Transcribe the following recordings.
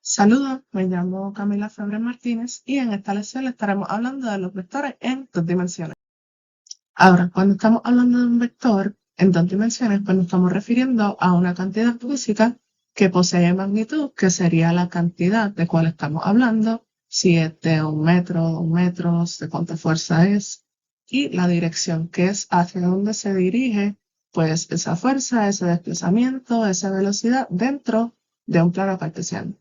Saludos, me llamo Camila Febre Martínez y en esta lección estaremos hablando de los vectores en dos dimensiones. Ahora, cuando estamos hablando de un vector en dos dimensiones, pues nos estamos refiriendo a una cantidad física que posee magnitud, que sería la cantidad de cuál estamos hablando, si es de 1 metro, 2 metros, de cuánta fuerza es, y la dirección, que es hacia dónde se dirige, pues esa fuerza, ese desplazamiento, esa velocidad dentro de un plano cartesiano.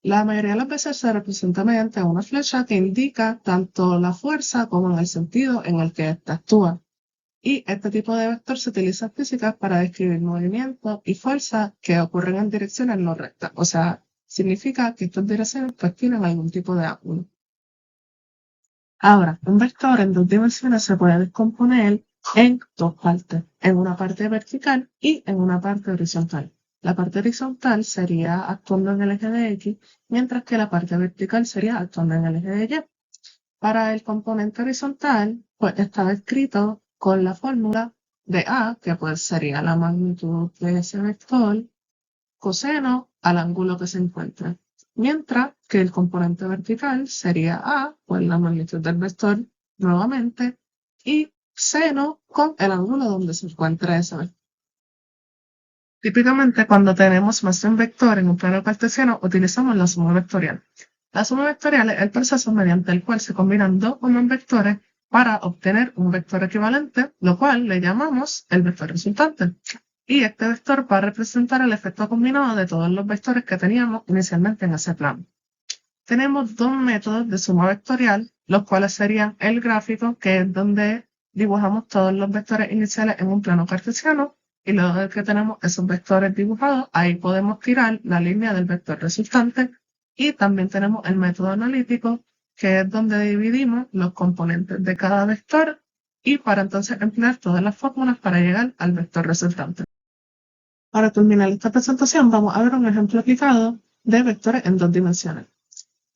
La mayoría de las veces se representa mediante una flecha que indica tanto la fuerza como en el sentido en el que ésta actúa. Y este tipo de vector se utiliza en física para describir movimiento y fuerza que ocurren en direcciones no rectas. O sea, significa que estas direcciones pues tienen algún tipo de ángulo. Ahora, un vector en dos dimensiones se puede descomponer en dos partes, en una parte vertical y en una parte horizontal. La parte horizontal sería actuando en el eje de X, mientras que la parte vertical sería actuando en el eje de Y. Para el componente horizontal, pues está descrito con la fórmula de A, que pues sería la magnitud de ese vector, coseno al ángulo que se encuentra. Mientras que el componente vertical sería A, pues la magnitud del vector nuevamente, y seno con el ángulo donde se encuentra ese vector. Típicamente, cuando tenemos más de un vector en un plano cartesiano, utilizamos la suma vectorial. La suma vectorial es el proceso mediante el cual se combinan dos o más vectores para obtener un vector equivalente, lo cual le llamamos el vector resultante. Y este vector va a representar el efecto combinado de todos los vectores que teníamos inicialmente en ese plano. Tenemos dos métodos de suma vectorial, los cuales serían el gráfico, que es donde dibujamos todos los vectores iniciales en un plano cartesiano, y luego de que tenemos esos vectores dibujados, ahí podemos tirar la línea del vector resultante, y también tenemos el método analítico, que es donde dividimos los componentes de cada vector, y para entonces emplear todas las fórmulas para llegar al vector resultante. Para terminar esta presentación, vamos a ver un ejemplo aplicado de vectores en dos dimensiones.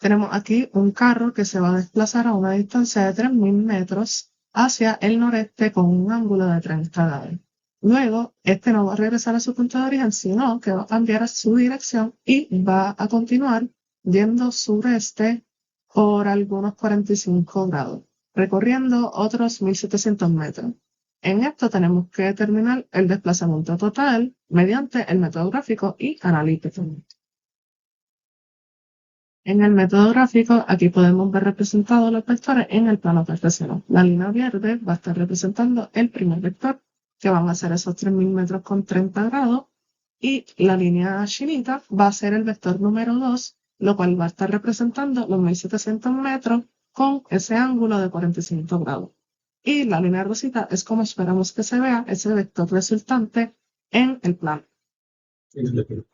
Tenemos aquí un carro que se va a desplazar a una distancia de 3.000 metros hacia el noreste con un ángulo de 30 grados. Luego, este no va a regresar a su punto de origen, sino que va a cambiar su dirección y va a continuar yendo sureste por algunos 45 grados, recorriendo otros 1.700 metros. En esto tenemos que determinar el desplazamiento total mediante el método gráfico y analítico. En el método gráfico, aquí podemos ver representados los vectores en el plano cartesiano. La línea verde va a estar representando el primer vector, que van a ser esos 3.000 metros con 30 grados, y la línea chinita va a ser el vector número 2, lo cual va a estar representando los 1.700 metros con ese ángulo de 45 grados. Y la línea rosita es como esperamos que se vea ese vector resultante en el plano.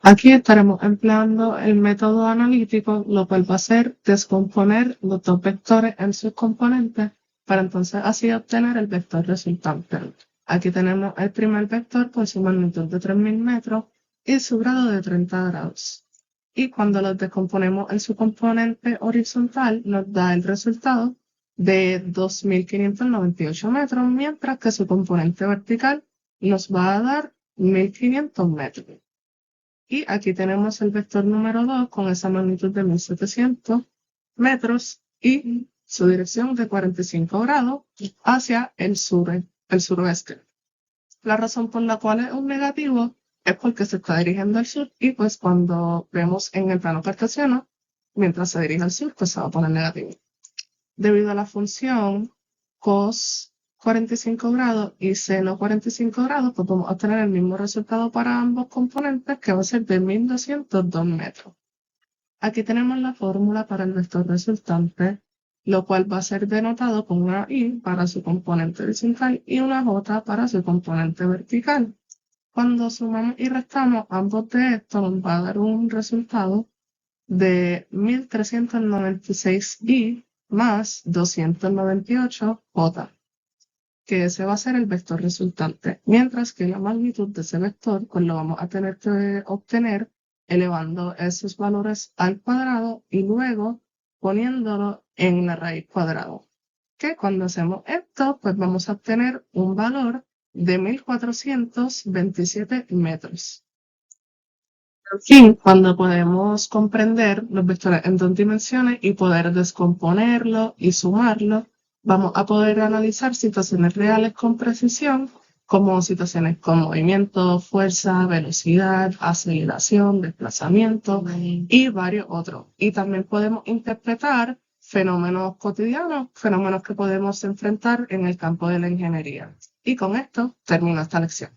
Aquí estaremos empleando el método analítico, lo cual va a ser descomponer los dos vectores en sus componentes para entonces así obtener el vector resultante. Aquí tenemos el primer vector con su magnitud de 3.000 metros y su grado de 30 grados. Y cuando los descomponemos en su componente horizontal, nos da el resultado de 2.598 metros, mientras que su componente vertical nos va a dar 1.500 metros. Y aquí tenemos el vector número 2 con esa magnitud de 1.700 metros y su dirección de 45 grados hacia el suroeste. La razón por la cual es un negativo es porque se está dirigiendo al sur y pues cuando vemos en el plano cartesiano, mientras se dirige al sur, pues se va a poner negativo. Debido a la función cos 45 grados y seno 45 grados, pues vamos a obtener el mismo resultado para ambos componentes, que va a ser de 1.202 metros. Aquí tenemos la fórmula para el vector resultante, lo cual va a ser denotado con una I para su componente horizontal y una J para su componente vertical. Cuando sumamos y restamos ambos de estos, nos va a dar un resultado de 1.396I más 298J, que ese va a ser el vector resultante, mientras que la magnitud de ese vector pues lo vamos a tener que obtener elevando esos valores al cuadrado y luego poniéndolo en la raíz cuadrada, que cuando hacemos esto pues vamos a obtener un valor de 1.427 metros. En fin, cuando podemos comprender los vectores en dos dimensiones y poder descomponerlos y sumarlos, vamos a poder analizar situaciones reales con precisión, como situaciones con movimiento, fuerza, velocidad, aceleración, desplazamiento y varios otros. Y también podemos interpretar fenómenos cotidianos, fenómenos que podemos enfrentar en el campo de la ingeniería. Y con esto termino esta lección.